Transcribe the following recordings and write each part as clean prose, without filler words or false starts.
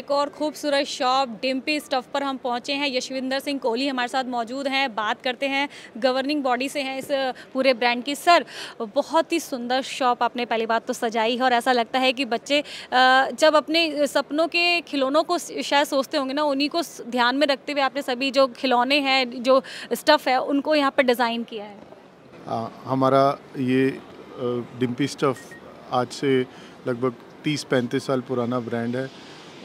एक और खूबसूरत शॉप डिम्पी स्टफ पर हम पहुंचे हैं। यशविंदर सिंह कोहली हमारे साथ मौजूद हैं। बात करते हैं, गवर्निंग बॉडी से हैं इस पूरे ब्रांड की। सर, बहुत ही सुंदर शॉप आपने पहली बात तो सजाई है और ऐसा लगता है कि बच्चे जब अपने सपनों के खिलौनों को शायद सोचते होंगे ना, उन्हीं को ध्यान में रखते हुए आपने सभी जो खिलौने हैं, जो स्टफ़ है, उनको यहाँ पर डिज़ाइन किया है। हमारा ये डिम्पी स्टफ आज से लगभग 30-35 साल पुराना ब्रांड है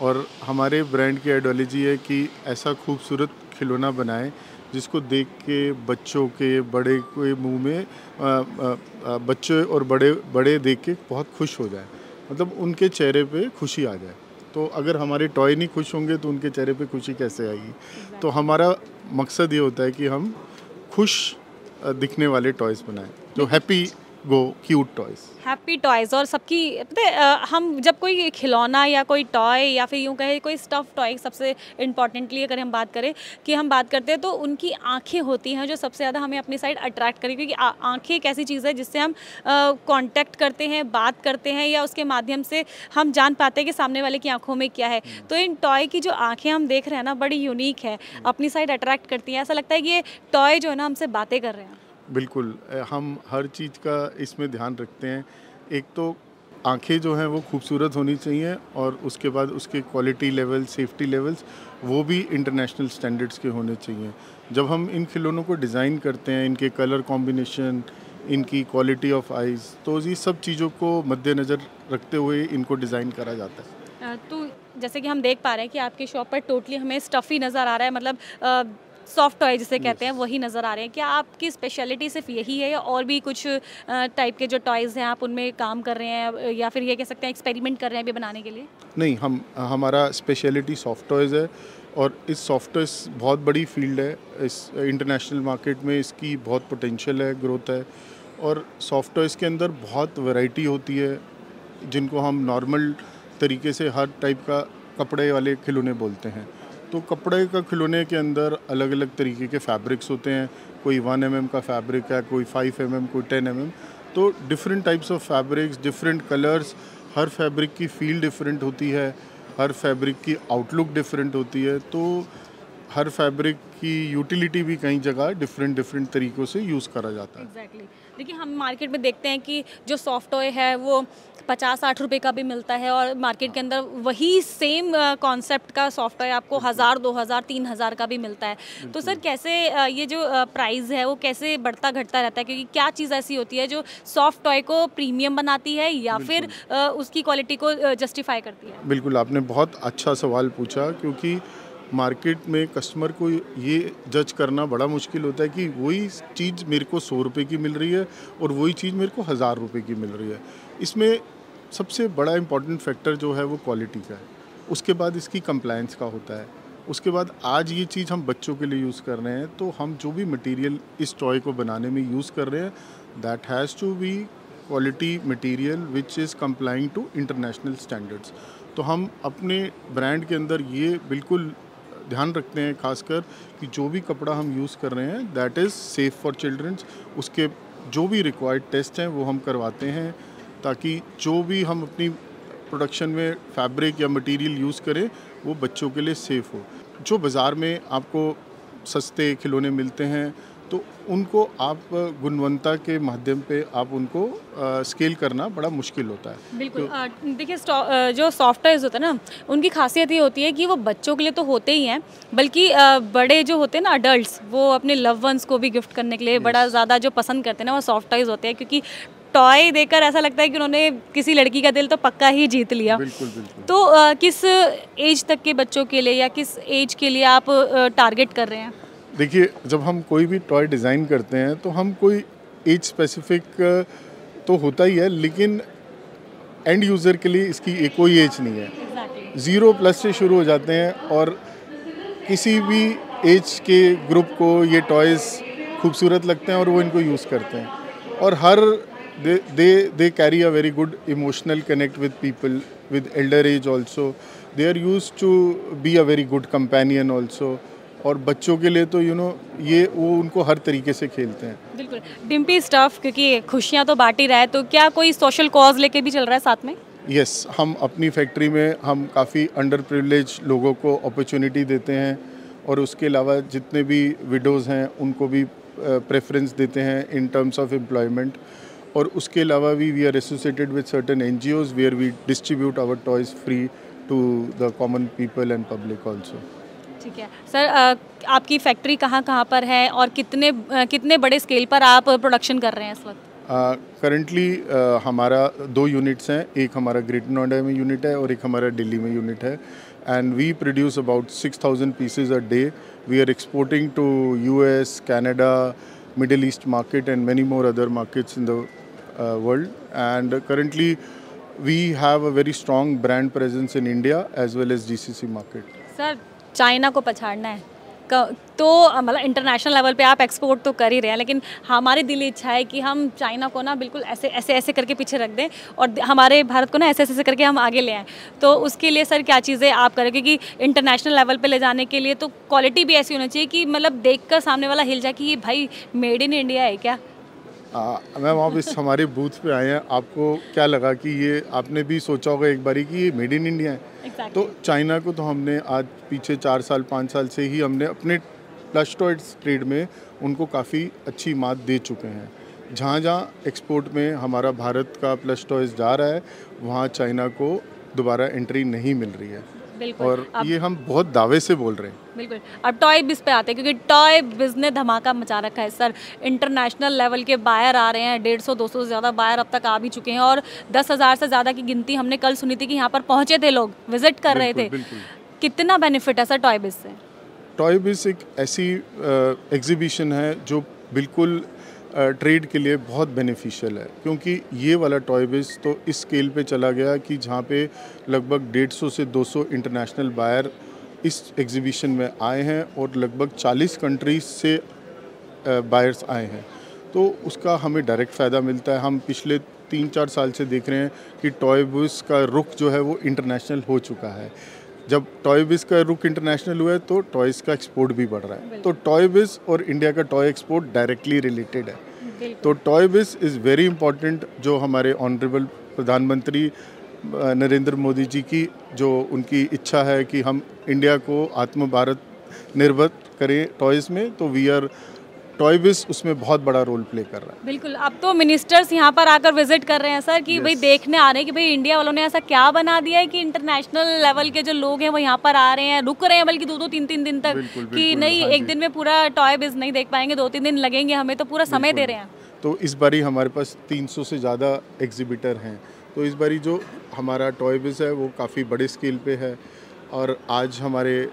और हमारे ब्रांड की आइडियोलॉजी है कि ऐसा खूबसूरत खिलौना बनाएं जिसको देख के बच्चों के, बड़े के मुंह में बच्चे और बड़े देख के बहुत खुश हो जाए, मतलब उनके चेहरे पे खुशी आ जाए। तो अगर हमारे टॉय नहीं खुश होंगे तो उनके चेहरे पे खुशी कैसे आएगी। तो हमारा मकसद ये होता है कि हम खुश दिखने वाले टॉयज़ बनाएं, जो happy go cute toys, happy toys. और सबकी पता है, हम जब कोई खिलौना या कोई टॉय या फिर यूँ कहे कोई स्टफ़ टॉय, सबसे इम्पॉर्टेंटली अगर हम बात करें कि हम बात करते हैं तो उनकी आंखें होती हैं जो सबसे ज़्यादा हमें अपनी साइड अट्रैक्ट करें, क्योंकि आंखें एक ऐसी चीज़ है जिससे हम कांटेक्ट करते हैं, बात करते हैं, या उसके माध्यम से हम जान पाते हैं कि सामने वाले की आंखों में क्या है। तो इन टॉय की जो आँखें हम देख रहे हैं ना, बड़ी यूनिक है, अपनी साइड अट्रैक्ट करती हैं। ऐसा लगता है कि ये टॉय जो है ना हमसे बातें कर रहे हैं। बिल्कुल, हम हर चीज़ का इसमें ध्यान रखते हैं। एक तो आंखें जो हैं वो खूबसूरत होनी चाहिए और उसके बाद उसके क्वालिटी लेवल, सेफ्टी लेवल्स वो भी इंटरनेशनल स्टैंडर्ड्स के होने चाहिए। जब हम इन खिलौनों को डिज़ाइन करते हैं, इनके कलर कॉम्बिनेशन, इनकी क्वालिटी ऑफ आइज़, तो ये सब चीज़ों को मद्देनज़र रखते हुए इनको डिज़ाइन करा जाता है। तो जैसे कि हम देख पा रहे हैं कि आपकी शॉप पर टोटली हमें स्टफ़ी नज़र आ रहा है, मतलब सॉफ्ट टॉय जिसे कहते हैं वही नज़र आ रहे हैं। क्या आपकी स्पेशलिटी सिर्फ यही है या और भी कुछ टाइप के जो टॉयज़ हैं आप उनमें काम कर रहे हैं, या फिर ये कह सकते हैं एक्सपेरिमेंट कर रहे हैं अभी बनाने के लिए? नहीं, हमारा स्पेशलिटी सॉफ्ट टॉयज़ है और इस सॉफ्ट टॉयज़ बहुत बड़ी फील्ड है। इस इंटरनेशनल मार्केट में इसकी बहुत पोटेंशियल है, ग्रोथ है। और सॉफ्ट टॉयज़ के अंदर बहुत वैरायटी होती है जिनको हम नॉर्मल तरीके से हर टाइप का कपड़े वाले खिलौने बोलते हैं। तो कपड़े का खिलौने के अंदर अलग अलग तरीके के फैब्रिक्स होते हैं। कोई 1 mm का फैब्रिक है, कोई 5 mm, कोई 10 mm। तो different types of fabrics, different colours, her fabric की फील डिफरेंट होती है, हर फैब्रिक की आउटलुक डिफरेंट होती है। तो हर फैब्रिक की यूटिलिटी भी कई जगह डिफरेंट तरीक़ों से यूज़ करा जाता है। एग्जैक्टली। देखिए, हम मार्केट में देखते हैं कि जो सॉफ्ट टॉय है वो 50-60 रुपए का भी मिलता है और मार्केट के अंदर वही सेम कॉन्सेप्ट का सॉफ्ट टॉय आपको 1000, 2000, 3000 का भी मिलता है। तो सर, कैसे ये जो प्राइस है वो कैसे बढ़ता घटता रहता है, क्योंकि क्या चीज़ ऐसी होती है जो सॉफ्ट टॉय को प्रीमियम बनाती है या फिर उसकी क्वालिटी को जस्टिफाई करती है? बिल्कुल, आपने बहुत अच्छा सवाल पूछा, क्योंकि मार्केट में कस्टमर को ये जज करना बड़ा मुश्किल होता है कि वही चीज़ मेरे को 100 रुपये की मिल रही है और वही चीज़ मेरे को 1000 रुपये की मिल रही है। इसमें सबसे बड़ा इम्पॉर्टेंट फैक्टर जो है वो क्वालिटी का है। उसके बाद इसकी कंप्लायंस का होता है। उसके बाद आज ये चीज़ हम बच्चों के लिए यूज़ कर रहे हैं, तो हम जो भी मटेरियल इस टॉय को बनाने में यूज़ कर रहे हैं, that has to be quality material which is complying to international standards. तो हम अपने ब्रांड के अंदर ये बिल्कुल ध्यान रखते हैं खासकर कि जो भी कपड़ा हम यूज़ कर रहे हैं that is safe for children's. उसके जो भी रिक्वायर्ड टेस्ट हैं वो हम करवाते हैं, ताकि जो भी हम अपनी प्रोडक्शन में फैब्रिक या मटेरियल यूज़ करें वो बच्चों के लिए सेफ़ हो। जो बाज़ार में आपको सस्ते खिलौने मिलते हैं तो उनको आप गुणवत्ता के माध्यम पे आप उनको स्केल करना बड़ा मुश्किल होता है। बिल्कुल। देखिए, जो सॉफ्ट टॉयज़ होता है ना, उनकी खासियत ये होती है कि वो बच्चों के लिए तो होते ही हैं, बल्कि बड़े जो होते हैं ना, अडल्ट्स, वो अपने लव वंस को भी गिफ्ट करने के लिए बड़ा ज़्यादा जो पसंद करते हैं ना, वो सॉफ्ट टॉयज़ होते हैं, क्योंकि टॉय देकर ऐसा लगता है कि उन्होंने किसी लड़की का दिल तो पक्का ही जीत लिया। बिल्कुल बिल्कुल। तो किस एज तक के बच्चों के लिए या किस एज के लिए आप टारगेट कर रहे हैं? देखिए, जब हम कोई भी टॉय डिज़ाइन करते हैं तो हम कोई एज स्पेसिफिक तो होता ही है, लेकिन एंड यूज़र के लिए इसकी कोई एज नहीं है। 0+ से शुरू हो जाते हैं और किसी भी एज के ग्रुप को ये टॉयज़ खूबसूरत लगते हैं और वो इनको यूज़ करते हैं। और हर they carry a very good emotional connect with people with elder age also. They are used to be a very good companion also. और बच्चों के लिए तो ये वो उनको हर तरीके से खेलते हैं। बिल्कुल। डिम्पी स्टफ, क्योंकि खुशियाँ तो बांट ही रहा है, तो क्या कोई सोशल कॉज लेके भी चल रहा है साथ में? यस, हम अपनी फैक्ट्री में हम काफ़ी अंडर प्रिविलेज लोगों को अपॉर्चुनिटी देते हैं और उसके अलावा जितने भी विडोज़ हैं उनको भी प्रेफरेंस देते हैं इन टर्म्स ऑफ एम्प्लॉयमेंट। और उसके अलावा we are associated with certain NGOs where we distribute our toys free to the common people and public also. ठीक है सर, आपकी फैक्ट्री कहाँ कहाँ पर है और कितने बड़े स्केल पर आप प्रोडक्शन कर रहे हैं इस वक्त? करंटली हमारा 2 यूनिट्स हैं, एक हमारा ग्रेटर नोएडा में यूनिट है और एक हमारा दिल्ली में यूनिट है। And we produce about 6000 pieces a day. We are exporting to US, Canada, Middle East market and many more other markets in the world. And currently we have a very strong brand presence in India as well as GCC market. Sir, China को पछाड़ना है तो मतलब international level पे आप export तो कर ही रहे हैं, लेकिन हमारी दिल इच्छा है कि हम चाइना को ना बिल्कुल ऐसे करके पीछे रख दें और हमारे भारत को ना ऐसे करके हम आगे ले आएँ। तो उसके लिए सर क्या चीज़ें आप करें, क्योंकि इंटरनेशनल लेवल पे ले जाने के लिए तो क्वालिटी भी ऐसी होनी चाहिए कि मतलब देखकर सामने वाला हिल जाए कि ये भाई मेड इन इंडिया है क्या। मैम, आप इस हमारे बूथ पे आए हैं, आपको क्या लगा कि ये आपने भी सोचा होगा एक बारी कि ये मेड इन इंडिया है? Exactly. तो चाइना को तो हमने आज पीछे 4 साल 5 साल से ही हमने अपने प्लस टॉयज ट्रेड में उनको काफ़ी अच्छी मात दे चुके हैं। जहाँ जहाँ एक्सपोर्ट में हमारा भारत का प्लस टॉयज जा रहा है वहाँ चाइना को दोबारा एंट्री नहीं मिल रही है। और ये हम बहुत दावे से बोल रहे हैं। बिल्कुल। अब टॉय बिज पे आते हैं, क्योंकि टॉय बिज ने धमाका मचा रखा है सर। इंटरनेशनल लेवल के बायर आ रहे हैं, 150-200 से ज़्यादा बायर अब तक आ भी चुके हैं और 10,000 से ज़्यादा की गिनती हमने कल सुनी थी कि यहाँ पर पहुँचे थे लोग, विजिट कर रहे थे। कितना बेनिफिट है सर टॉय बिज से? टॉय बिज एक ऐसी एग्जीबिशन है जो बिल्कुल ट्रेड के लिए बहुत बेनिफिशियल है, क्योंकि ये वाला टॉय बिज तो इस स्केल पे चला गया कि जहाँ पे लगभग 150 से 200 इंटरनेशनल बायर इस एग्जीबिशन में आए हैं और लगभग 40 कंट्रीज से बायर्स आए हैं। तो उसका हमें डायरेक्ट फ़ायदा मिलता है। हम पिछले 3-4 साल से देख रहे हैं कि टॉय बिज का रुख जो है वो इंटरनेशनल हो चुका है। जब टॉय बिज का रुख इंटरनेशनल हुआ है तो टॉयज़ का एक्सपोर्ट भी बढ़ रहा है। तो टॉय बिज और इंडिया का टॉय एक्सपोर्ट डायरेक्टली रिलेटेड है। तो टॉय बिज इज़ वेरी इंपॉर्टेंट। जो हमारे ऑनरेबल प्रधानमंत्री नरेंद्र मोदी जी की जो उनकी इच्छा है कि हम इंडिया को आत्म भारत निर्भर करें टॉयज़ में, तो वी आर टॉय बिज उसमें बहुत बड़ा रोल प्ले कर रहा है। बिल्कुल। अब तो मिनिस्टर्स यहाँ पर आकर विजिट कर रहे हैं सर कि भाई देखने आ रहे हैं कि भाई इंडिया वालों ने ऐसा क्या बना दिया है कि इंटरनेशनल लेवल के जो लोग हैं वो यहाँ पर आ रहे हैं, रुक रहे हैं बल्कि 2-2, 3-3 दिन तक। कि नहीं, एक दिन में पूरा टॉय बिज नहीं देख पाएंगे, 2-3 दिन लगेंगे, हमें तो पूरा समय दे रहे हैं। तो इस बारी हमारे पास 300 से ज़्यादा एग्जिबिटर हैं। तो इस बारी जो हमारा टॉय बिज है वो काफ़ी बड़े स्केल पे है। और आज हमारे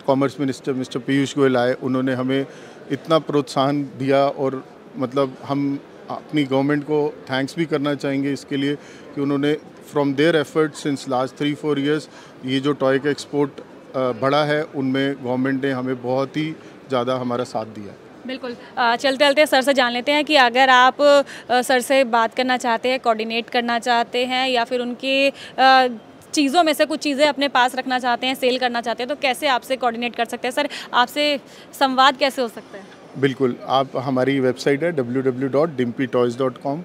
commerce minister mister Piyush Goyal आए, उन्होंने हमें इतना प्रोत्साहन दिया और मतलब हम अपनी गवर्नमेंट को थैंक्स भी करना चाहेंगे इसके लिए कि उन्होंने from their effort since last 3-4 years ये जो टॉय का एक्सपोर्ट बढ़ा है उनमें गवर्नमेंट ने हमें बहुत ही ज़्यादा हमारा साथ दिया। बिल्कुल। चलते चलते सर से जान लेते हैं कि अगर आप सर से बात करना चाहते हैं, कोऑर्डिनेट करना चाहते हैं या फिर उनकी चीज़ों में से कुछ चीज़ें अपने पास रखना चाहते हैं, सेल करना चाहते हैं, तो कैसे आपसे कोऑर्डिनेट कर सकते हैं सर? आपसे संवाद कैसे हो सकता है? बिल्कुल, आप हमारी वेबसाइट है www.dimpytoys.com,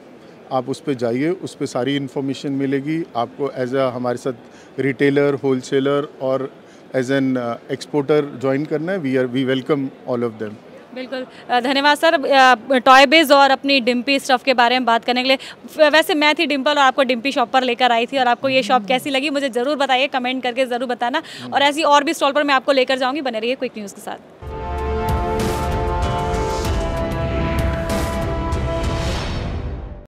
आप उस पर जाइए, उस पर सारी इन्फॉर्मेशन मिलेगी आपको। एज अ हमारे साथ रिटेलर, होलसेलर और एज एन एक्सपोर्टर ज्वाइन करना है, we welcome all of them. बिल्कुल। धन्यवाद सर टॉय बिज और अपनी डिम्पी स्टफ़ के बारे में बात करने के लिए। वैसे मैं थी डिम्पल और आपको डिम्पी शॉप पर लेकर आई थी, और आपको ये शॉप कैसी लगी मुझे ज़रूर बताइए, कमेंट करके ज़रूर बताना। और ऐसी और भी स्टॉल पर मैं आपको लेकर जाऊँगी। बने रहिए क्विक न्यूज़ के साथ।